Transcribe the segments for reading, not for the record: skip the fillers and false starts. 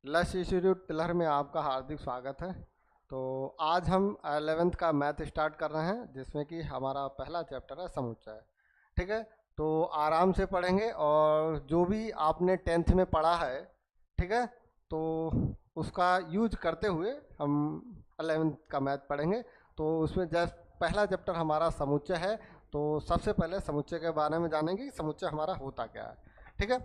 Lush institute pillar में आपका हार्दिक स्वागत है। तो आज हम 11th का मैथ स्टार्ट कर रहे हैं, जिसमें कि हमारा पहला चैप्टर है समुच्चय। ठीक है, तो आराम से पढ़ेंगे और जो भी आपने 10th में पढ़ा है, ठीक है, तो उसका यूज करते हुए हम 11th का मैथ पढ़ेंगे। तो उसमें जस्ट पहला चैप्टर हमारा समुच्चय है। तो सबसे पहले समुच्चय के बारे में जानेंगे कि समुच्चय हमारा होता क्या है। ठीक है,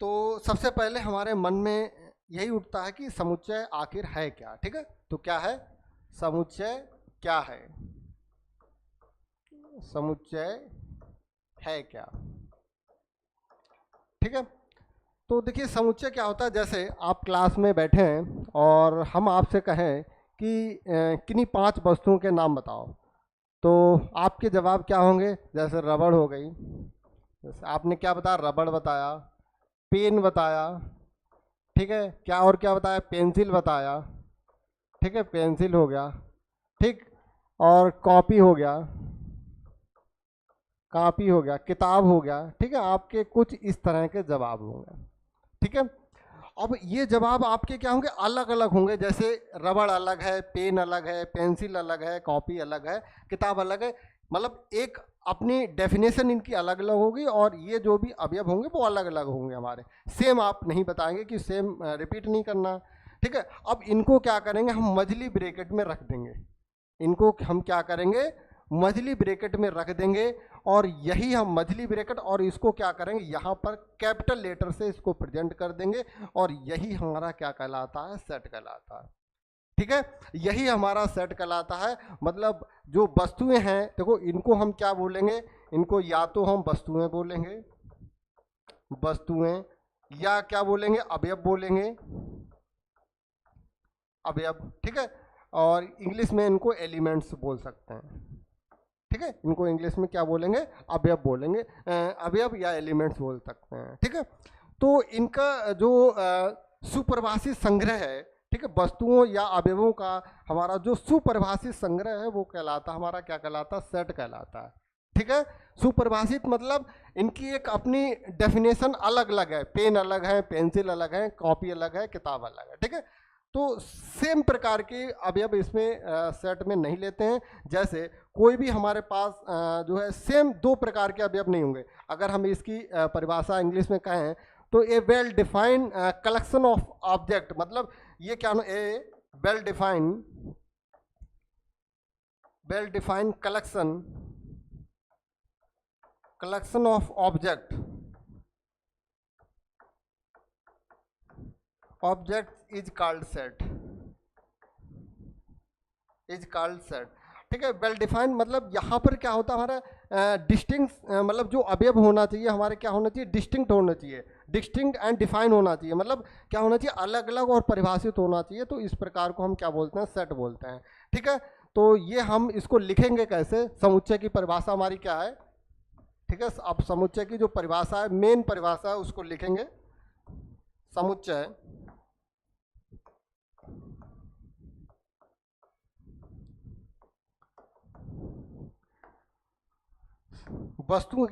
तो सबसे पहले हमारे मन में यही उठता है कि समुच्चय आखिर है क्या। ठीक है, तो क्या है समुच्चय, क्या है समुच्चय, है क्या। ठीक है, तो देखिए समुच्चय क्या होता है। जैसे आप क्लास में बैठे हैं और हम आपसे कहें कि किन्हीं 5 वस्तुओं के नाम बताओ, तो आपके जवाब क्या होंगे। जैसे रबड़ हो गई, जैसे आपने क्या बताया, रबड़ बताया, पेन बताया, ठीक है, क्या और क्या बताया, पेंसिल बताया, ठीक है, पेंसिल हो गया, ठीक, और कॉपी हो गया, कॉपी हो गया, किताब हो गया। ठीक है, आपके कुछ इस तरह के जवाब होंगे। ठीक है, अब ये जवाब आपके क्या होंगे, अलग अलग होंगे। जैसे रबड़ अलग है, पेन अलग है, पेंसिल अलग है, कॉपी अलग है, किताब अलग है। मतलब एक अपनी डेफिनेशन इनकी अलग अलग होगी और ये जो भी अवयव होंगे वो अलग अलग होंगे हमारे। सेम आप नहीं बताएंगे कि सेम रिपीट नहीं करना। ठीक है, अब इनको क्या करेंगे, हम मझली ब्रैकेट में रख देंगे। इनको हम क्या करेंगे, मझली ब्रैकेट में रख देंगे। और यही हम मझली ब्रैकेट और इसको क्या करेंगे, यहाँ पर कैपिटल लेटर से इसको प्रेजेंट कर देंगे और यही हमारा क्या कहलाता है, सेट कहलाता है। ठीक है, यही हमारा सेट कहलाता है। मतलब जो वस्तुएं हैं, देखो इनको हम क्या बोलेंगे, इनको या तो हम वस्तुएं बोलेंगे, वस्तुएं, या क्या बोलेंगे, अवयव बोलेंगे, अवयव। ठीक है, और इंग्लिश में इनको एलिमेंट्स बोल सकते हैं। ठीक है, इनको इंग्लिश में क्या बोलेंगे, अवयव बोलेंगे, अवयव या एलिमेंट्स बोल सकते हैं। ठीक है, तो इनका जो सुपरिभाषित संग्रह है, ठीक है, वस्तुओं या अवयवों का हमारा जो सुपरिभाषित संग्रह है वो कहलाता, हमारा क्या कहलाता, सेट कहलाता है। ठीक है, सुपरिभाषित मतलब इनकी एक अपनी डेफिनेशन अलग अलग है। पेन अलग है, पेंसिल अलग है, कॉपी अलग है, किताब अलग है। ठीक है, तो सेम प्रकार के अवयव इसमें सेट में नहीं लेते हैं। जैसे कोई भी हमारे पास जो है सेम 2 प्रकार के अवयव नहीं होंगे। अगर हम इसकी परिभाषा इंग्लिश में कहें तो a well defined collection of object, मतलब ये क्या, a well defined collection of object is called set, ठीक है। वेल डिफाइंड मतलब यहाँ पर क्या होता है, हमारा डिस्टिंक्ट, मतलब जो अवयव होना चाहिए हमारे क्या होना चाहिए, डिस्टिंक्ट होना चाहिए, डिस्टिंक्ट एंड डिफाइन होना चाहिए। मतलब क्या होना चाहिए, अलग अलग और परिभाषित होना चाहिए। तो इस प्रकार को हम क्या बोलते हैं, सेट बोलते हैं। ठीक है, तो ये हम इसको लिखेंगे कैसे, समुच्चय की परिभाषा हमारी क्या है। ठीक है, अब समुच्चय की जो परिभाषा है, मेन परिभाषा है, उसको लिखेंगे। समुच्चय वस्तुओं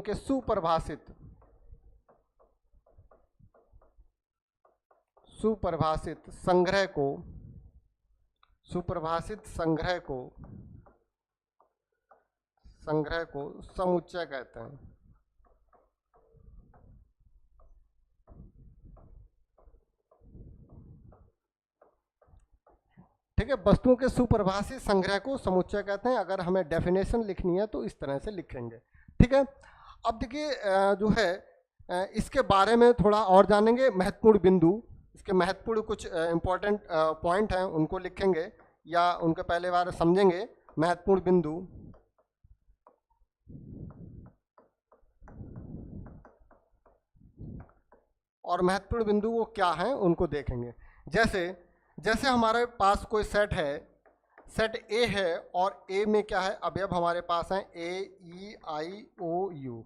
के सुपरिभाषित संग्रह को समुच्चय कहते हैं। ठीक है, वस्तुओं के सुपरिभाषित संग्रह को समुच्चय कहते हैं। अगर हमें डेफिनेशन लिखनी है तो इस तरह से लिखेंगे। ठीक है, अब देखिए जो है इसके बारे में थोड़ा और जानेंगे। महत्वपूर्ण बिंदु, इसके महत्वपूर्ण कुछ इंपॉर्टेंट पॉइंट हैं, उनको लिखेंगे या उनके पहले बार समझेंगे। महत्वपूर्ण बिंदु, और महत्वपूर्ण बिंदु वो क्या हैं उनको देखेंगे। जैसे हमारे पास कोई सेट है, सेट ए है, और ए में क्या है, अवयव हमारे पास हैं ए, ई, आई, ओ, यू।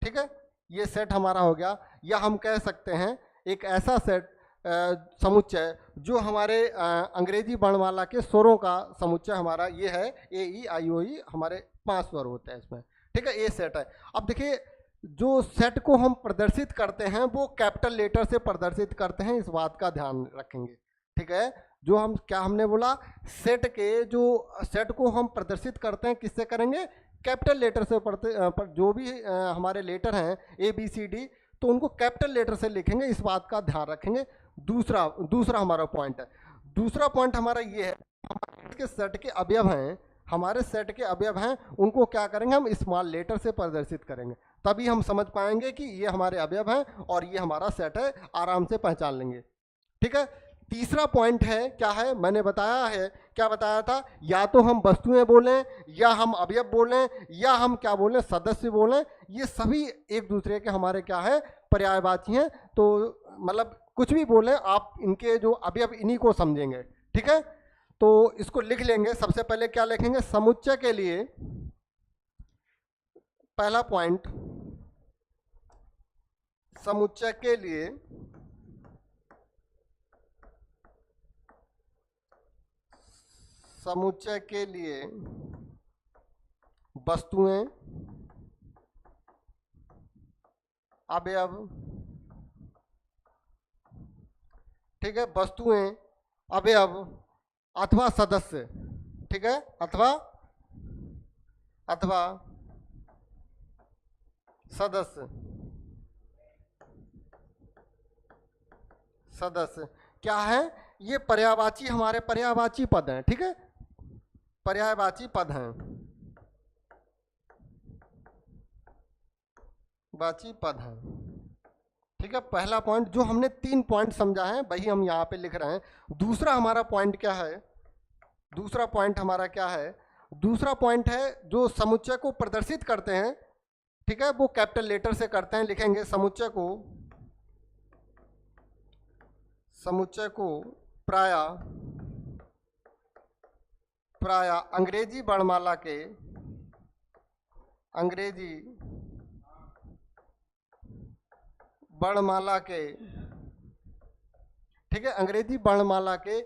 ठीक है, ये सेट हमारा हो गया। या हम कह सकते हैं एक ऐसा सेट समुच्चय जो हमारे अंग्रेजी वर्णमाला के स्वरों का समुच्चय हमारा ये है, ए, ई, आई, ओ, ई, हमारे 5 स्वर होते हैं इसमें। ठीक है, ए सेट है। अब देखिए जो सेट को हम प्रदर्शित करते हैं वो कैपिटल लेटर से प्रदर्शित करते हैं, इस बात का ध्यान रखेंगे। ठीक है, जो हम क्या हमने बोला, सेट के जो सेट को हम प्रदर्शित करते हैं किससे करेंगे, कैपिटल लेटर से पढ़ते जो भी हमारे लेटर हैं ए बी सी डी, तो उनको कैपिटल लेटर से लिखेंगे, इस बात का ध्यान रखेंगे। दूसरा हमारा पॉइंट है, दूसरा पॉइंट हमारा ये है, हमारे सेट के अवयव हैं, हमारे सेट के अवयव हैं, उनको क्या करेंगे, हम स्मॉल लेटर से प्रदर्शित करेंगे, तभी हम समझ पाएंगे कि ये हमारे अवयव हैं और ये हमारा सेट है, आराम से पहचान लेंगे। ठीक है, तीसरा पॉइंट है, क्या है, मैंने बताया है, क्या बताया था, या तो हम वस्तुएं बोलें, या हम अवयव बोलें, या हम क्या बोलें, सदस्य बोलें, ये सभी एक दूसरे के हमारे क्या है, पर्यायवाची हैं। तो मतलब कुछ भी बोलें आप, इनके जो अवयव इन्हीं को समझेंगे। ठीक है, तो इसको लिख लेंगे। सबसे पहले क्या लिखेंगे, समुच्चय के लिए पहला पॉइंट, समुच्चय के लिए वस्तुएं, अवयव, ठीक है, वस्तुएं, अवयव अथवा सदस्य, ठीक है, अथवा सदस्य क्या है, ये पर्यायवाची, हमारे पर्यायवाची पद हैं। ठीक है, पर्यायवाची पद हैं, वाची पद हैं। ठीक है, पहला पॉइंट जो हमने 3 पॉइंट समझा है वही हम यहाँ पे लिख रहे हैं। दूसरा हमारा पॉइंट क्या है, दूसरा पॉइंट हमारा क्या है, दूसरा पॉइंट है जो समुच्चय को प्रदर्शित करते हैं। ठीक है, वो कैपिटल लेटर से करते हैं, लिखेंगे समुच्चय को प्राय अंग्रेजी वर्णमाला के ठीक है, अंग्रेजी वर्णमाला के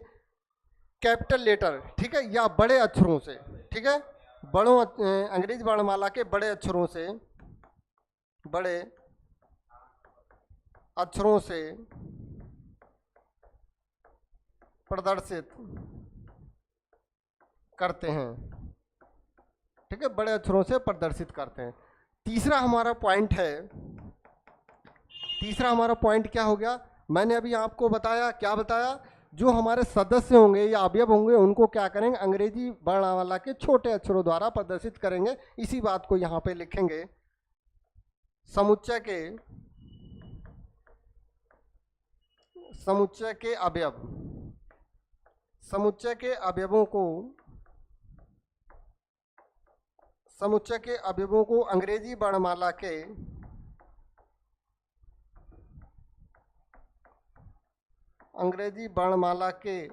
कैपिटल लेटर, ठीक है, या बड़े अक्षरों से, ठीक है, अंग्रेजी वर्णमाला के बड़े अक्षरों से प्रदर्शित करते हैं। ठीक है, बड़े अक्षरों से प्रदर्शित करते हैं। तीसरा हमारा पॉइंट क्या हो गया, मैंने अभी आपको बताया, क्या बताया, जो हमारे सदस्य होंगे या अवयव होंगे उनको क्या करेंगे, अंग्रेजी वर्णमाला के छोटे अक्षरों द्वारा प्रदर्शित करेंगे। इसी बात को यहाँ पे लिखेंगे, समुच्चय के अवयवों को अंग्रेजी वर्णमाला के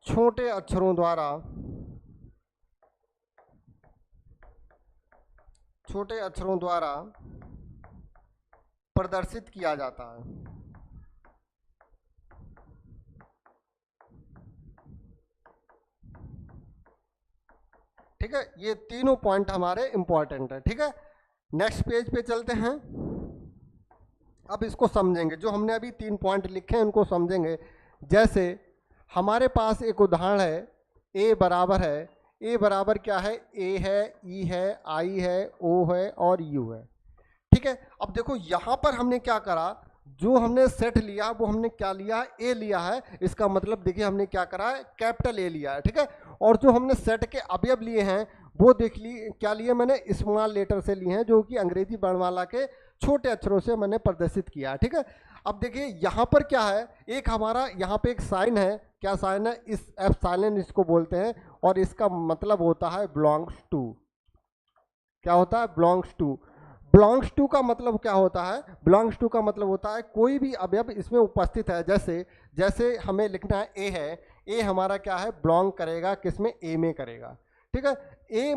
छोटे अक्षरों द्वारा प्रदर्शित किया जाता है। ठीक है, ये तीनों पॉइंट हमारे इंपॉर्टेंट है। ठीक है, नेक्स्ट पेज पे चलते हैं। अब इसको समझेंगे, जो हमने अभी 3 पॉइंट लिखे हैं उनको समझेंगे। जैसे हमारे पास एक उदाहरण है, ए बराबर क्या है, ए है, ई है, आई है, ओ है और यू है। ठीक है, अब देखो यहाँ पर हमने क्या करा, जो हमने सेट लिया वो हमने क्या लिया, ए लिया है। इसका मतलब देखिए हमने क्या करा है, कैपिटल ए लिया है। ठीक है, और जो हमने सेट के अवयव लिए हैं वो देख लिए, क्या लिए मैंने, स्मॉल लेटर से लिए हैं, जो कि अंग्रेजी वर्णमाला के छोटे अक्षरों से मैंने प्रदर्शित किया है। ठीक है, अब देखिए यहाँ पर क्या है, एक हमारा यहाँ पे एक साइन है, क्या साइन है, इस एफ साइलेंट इसको बोलते हैं, और इसका मतलब होता है बिलोंग्स टू। क्या होता है, बिलोंग्स टू का मतलब क्या होता है, बिलोंग्स टू का मतलब होता है कोई भी अवयव इसमें उपस्थित है। जैसे हमें लिखना है ए हमारा क्या है, बिलोंग करेगा किसमें, ए में करेगा। ठीक है, ए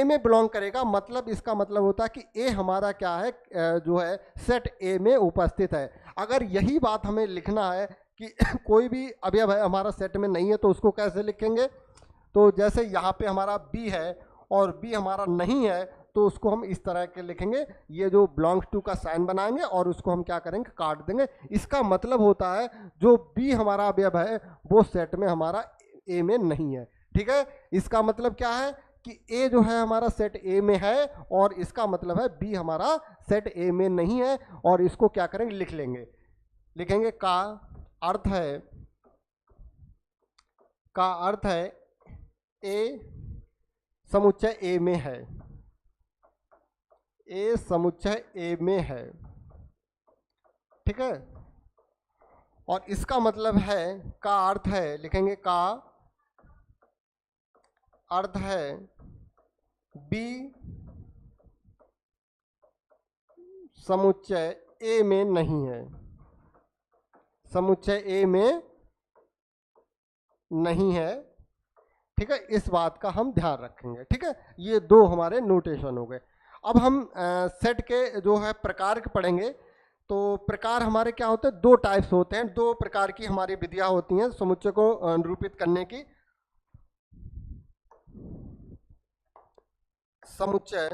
में बिलोंग करेगा, मतलब इसका मतलब होता है कि ए हमारा क्या है, जो है सेट ए में उपस्थित है। अगर यही बात हमें लिखना है कि कोई भी अवयव है हमारा सेट में नहीं है, तो उसको कैसे लिखेंगे, तो जैसे यहाँ पे हमारा बी है और बी हमारा नहीं है, तो उसको हम इस तरह के लिखेंगे, ये जो बिलोंग्स टू का साइन बनाएंगे और उसको हम क्या करेंगे, काट देंगे। इसका मतलब होता है जो बी हमारा अवयव है वो सेट में हमारा ए में नहीं है। ठीक है, इसका मतलब क्या है कि ए जो है हमारा सेट ए में है, और इसका मतलब है बी हमारा सेट ए में नहीं है, और इसको क्या करेंगे, लिख लेंगे। लिखेंगे का अर्थ है ए समुच्चय ए में है, ए समुच्चय ए में है। ठीक है, और इसका मतलब है, का अर्थ है, लिखेंगे का अर्थ है बी समुच्चय ए में नहीं है, समुच्चय ए में नहीं है। ठीक है, इस बात का हम ध्यान रखेंगे। ठीक है, ये दो हमारे नोटेशन हो गए। अब हम सेट के जो है प्रकार के पढ़ेंगे। तो प्रकार हमारे क्या होते हैं, दो टाइप्स होते हैं, दो प्रकार की हमारी विधियां होती हैं समुच्चय को निरूपित करने की। समुच्चय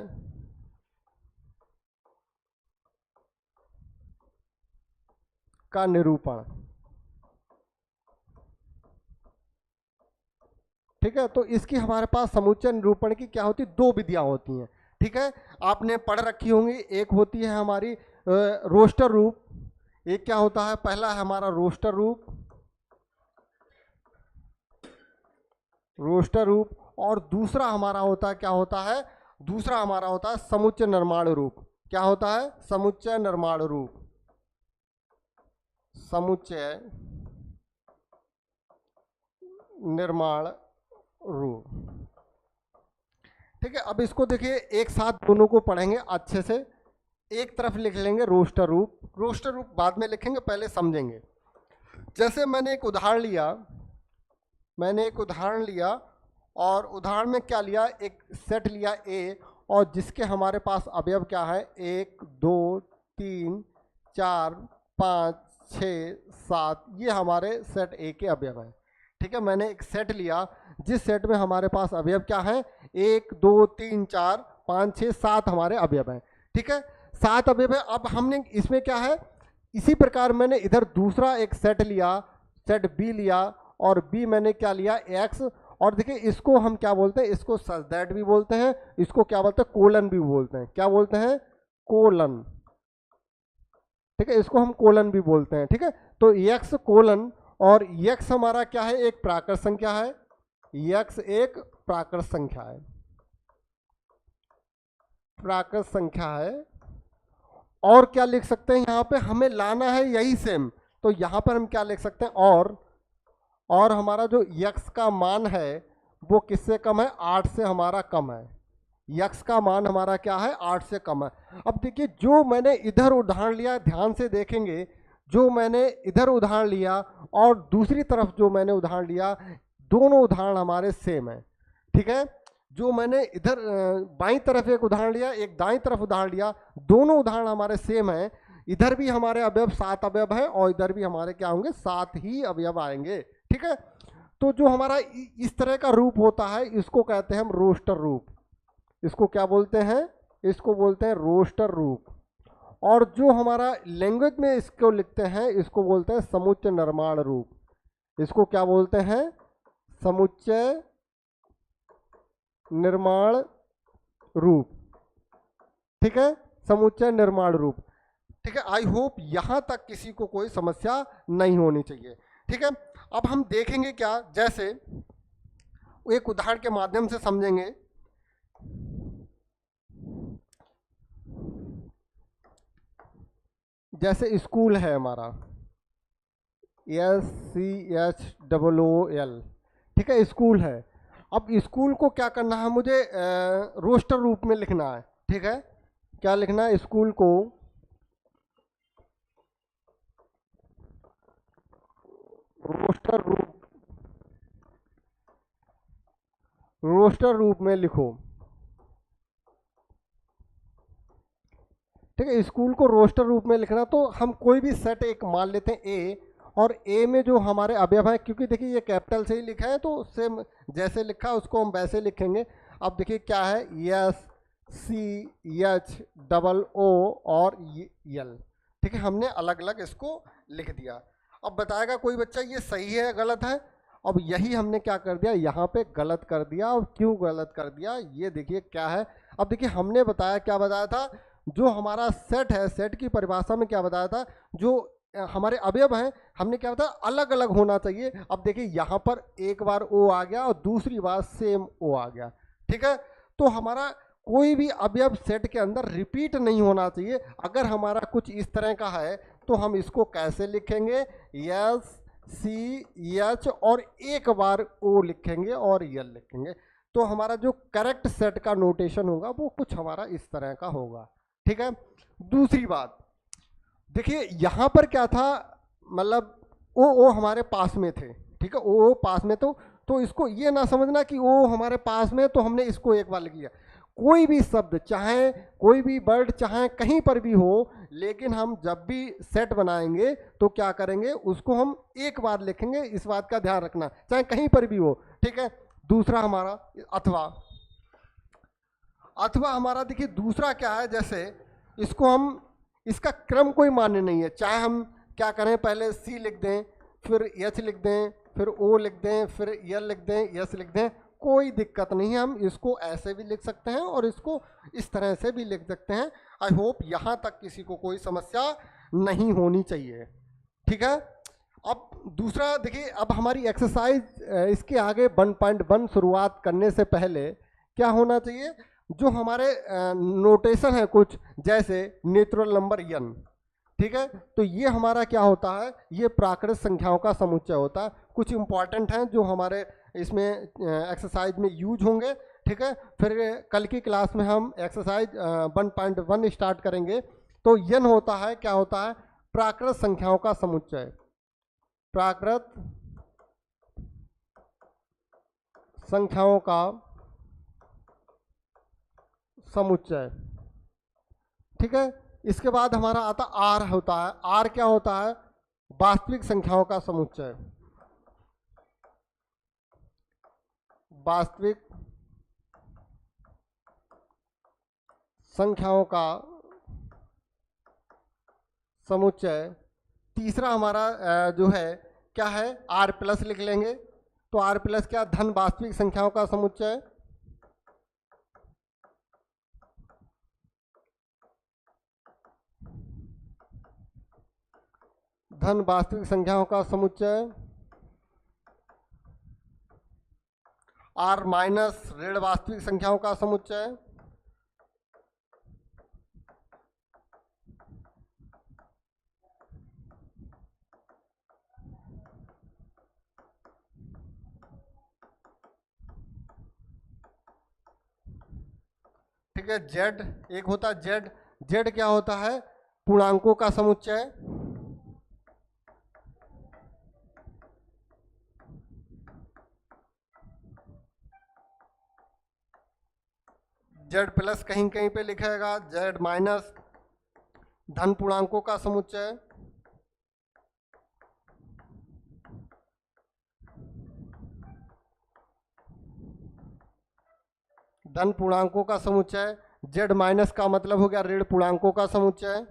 का निरूपण। ठीक है, तो इसकी हमारे पास समुच्चय निरूपण की क्या होती है, दो विधियां होती हैं। ठीक है, आपने पढ़ रखी होंगी। एक होती है हमारी रोस्टर रूप, एक क्या होता है, पहला है हमारा रोस्टर रूप, रोस्टर रूप, और दूसरा हमारा होता है, क्या होता है, दूसरा हमारा होता है समुच्चय निर्माण रूप। क्या होता है, समुच्चय निर्माण रूप, समुच्चय निर्माण रूप। ठीक है, अब इसको देखिए एक साथ दोनों को पढ़ेंगे अच्छे से। एक तरफ लिख लेंगे रोस्टर रूप, रोस्टर रूप बाद में लिखेंगे, पहले समझेंगे। जैसे मैंने एक उदाहरण लिया, और उदाहरण में क्या लिया, एक सेट लिया ए, और जिसके हमारे पास अवयव क्या है, 1 2 3 4 5 6 7, ये हमारे सेट ए के अवयव है। ठीक है, मैंने एक सेट लिया जिस सेट में हमारे पास अवयव क्या है, 1 2 3 4 5 6 7 हमारे अवयव हैं। ठीक है, 7 अवयव है। अब हमने इसमें क्या है, इसी प्रकार मैंने इधर दूसरा एक सेट लिया, सेट बी लिया, और बी मैंने क्या लिया, एक्स, और देखिए इसको हम क्या बोलते हैं, इसको सच दैट भी बोलते हैं, इसको क्या बोलते हैं, कोलन भी बोलते हैं। क्या बोलते हैं, कोलन। ठीक है, इसको हम कोलन भी बोलते हैं। ठीक है, तो एक्स कोलन, और यक्स हमारा क्या है, एक प्राकृत संख्या है, यक्स एक प्राकृत संख्या है, प्राकृत संख्या है। और क्या लिख सकते हैं, यहाँ पे हमें लाना है यही सेम, तो यहाँ पर हम क्या लिख सकते हैं, और हमारा जो यक्स का मान है वो किससे कम है, 8 से हमारा कम है। यक्स का मान हमारा क्या है, 8 से कम है। अब देखिए जो मैंने इधर उदाहरण लिया, ध्यान से देखेंगे, जो मैंने इधर उदाहरण लिया और दूसरी तरफ जो मैंने उदाहरण लिया, दोनों उदाहरण हमारे सेम है। ठीक है, जो मैंने इधर बाईं तरफ एक उदाहरण लिया, एक दाईं तरफ उदाहरण लिया, दोनों उदाहरण हमारे सेम है। इधर भी हमारे अवयव 7 अवयव है, और इधर भी हमारे क्या होंगे, 7 ही अवयव आएंगे। ठीक है, तो जो हमारा इस तरह का रूप होता है, इसको कहते हैं हम रोस्टर रूप। इसको क्या बोलते हैं, इसको बोलते हैं रोस्टर रूप। और जो हमारा लैंग्वेज में इसको लिखते हैं, इसको बोलते हैं समुच्चय निर्माण रूप। इसको क्या बोलते हैं, समुच्चय निर्माण रूप। ठीक है, समुच्चय निर्माण रूप। ठीक है, आई होप यहां तक किसी को कोई समस्या नहीं होनी चाहिए। ठीक है, अब हम देखेंगे क्या, जैसे एक उदाहरण के माध्यम से समझेंगे। जैसे स्कूल है हमारा, SCHOOL। ठीक है, स्कूल है। अब स्कूल को क्या करना है, मुझे रोस्टर रूप में लिखना है। ठीक है, क्या लिखना है, स्कूल को रोस्टर रूप में लिखो। ठीक है, स्कूल को रोस्टर रूप में लिखना, तो हम कोई भी सेट एक मान लेते हैं ए, और ए में जो हमारे अवयव हैं, क्योंकि देखिए ये कैपिटल से ही लिखा है, तो सेम जैसे लिखा है उसको हम वैसे लिखेंगे। अब देखिए क्या है, यस, सी, एच, डबल ओ और यल, ठीक है, हमने अलग अलग इसको लिख दिया। अब बताएगा कोई बच्चा ये सही है गलत है। अब यही हमने क्या कर दिया, यहाँ पे गलत कर दिया। और क्यों गलत कर दिया, ये देखिए क्या है। अब देखिए हमने बताया, क्या बताया था, जो हमारा सेट है, सेट की परिभाषा में क्या बताया था, जो हमारे अवयव हैं, हमने क्या बताया, अलग अलग होना चाहिए। अब देखिए यहाँ पर एक बार ओ आ गया और दूसरी बार सेम ओ आ गया, ठीक है। तो हमारा कोई भी अवयव सेट के अंदर रिपीट नहीं होना चाहिए। अगर हमारा कुछ इस तरह का है तो हम इसको कैसे लिखेंगे, यस, सी, एच और एक बार ओ लिखेंगे और यल लिखेंगे। तो हमारा जो करेक्ट सेट का नोटेशन होगा वो कुछ हमारा इस तरह का होगा, ठीक है। दूसरी बात देखिए, यहाँ पर क्या था, मतलब ओ हमारे पास में थे, ठीक है, ओ पास में, तो इसको ये ना समझना कि ओ हमारे पास में तो हमने इसको एक बार लिख लिया। कोई भी शब्द, चाहे कोई भी वर्ड, चाहे कहीं पर भी हो, लेकिन हम जब भी सेट बनाएंगे तो क्या करेंगे, उसको हम एक बार लिखेंगे, इस बात का ध्यान रखना, चाहे कहीं पर भी हो, ठीक है। दूसरा हमारा अथवा, अथवा हमारा देखिए दूसरा क्या है, जैसे इसको हम, इसका क्रम कोई मान्य नहीं है, चाहे हम क्या करें, पहले सी लिख दें, फिर एच लिख दें, फिर ओ लिख दें, फिर यल लिख दें, यस लिख दें, कोई दिक्कत नहीं है। हम इसको ऐसे भी लिख सकते हैं और इसको इस तरह से भी लिख सकते हैं। आई होप यहाँ तक किसी को कोई समस्या नहीं होनी चाहिए, ठीक है। अब दूसरा देखिए, अब हमारी एक्सरसाइज, इसके आगे 1.1 शुरुआत करने से पहले क्या होना चाहिए, जो हमारे नोटेशन है कुछ, जैसे नेचुरल नंबर n, ठीक है, तो ये हमारा क्या होता है, ये प्राकृत संख्याओं का समुच्चय होता है। कुछ इंपॉर्टेंट हैं जो हमारे इसमें एक्सरसाइज में यूज होंगे, ठीक है। फिर कल की क्लास में हम एक्सरसाइज 1.1 स्टार्ट करेंगे। तो n होता है, क्या होता है, प्राकृत संख्याओं का समुच्चय, प्राकृत संख्याओं का समुच्चय, ठीक है। इसके बाद हमारा आता आर होता है, आर क्या होता है, वास्तविक संख्याओं का समुच्चय, वास्तविक संख्याओं का समुच्चय। तीसरा हमारा जो है क्या है, आर प्लस लिख लेंगे। तो आर प्लस क्या, धन वास्तविक संख्याओं का समुच्चय, धन वास्तविक संख्याओं का समुच्चय। आर माइनस ऋण वास्तविक संख्याओं का समुच्चय, ठीक है। जेड एक होता है, जेड, जेड क्या होता है, पूर्णांकों का समुच्चय, जेड प्लस कहीं कहीं पे लिखेगा, जेड माइनस धन पूर्णांकों का समुच्चय, धन पूर्णांकों का समुच्चय। जेड माइनस का मतलब हो गया ऋण पूर्णांकों का समुच्चय,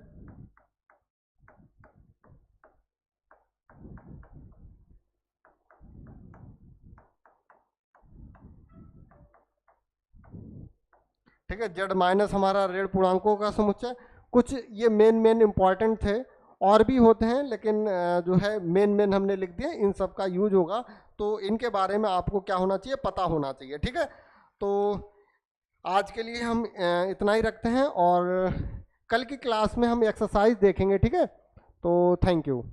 ठीक है। जेड माइनस हमारा ऋण पूर्णांकों का समुच्चय। कुछ ये मेन इंपॉर्टेंट थे, और भी होते हैं, लेकिन जो है मेन हमने लिख दिया, इन सब का यूज होगा, तो इनके बारे में आपको क्या होना चाहिए, पता होना चाहिए, ठीक है। तो आज के लिए हम इतना ही रखते हैं, और कल की क्लास में हम एक्सरसाइज देखेंगे, ठीक है। तो थैंक यू।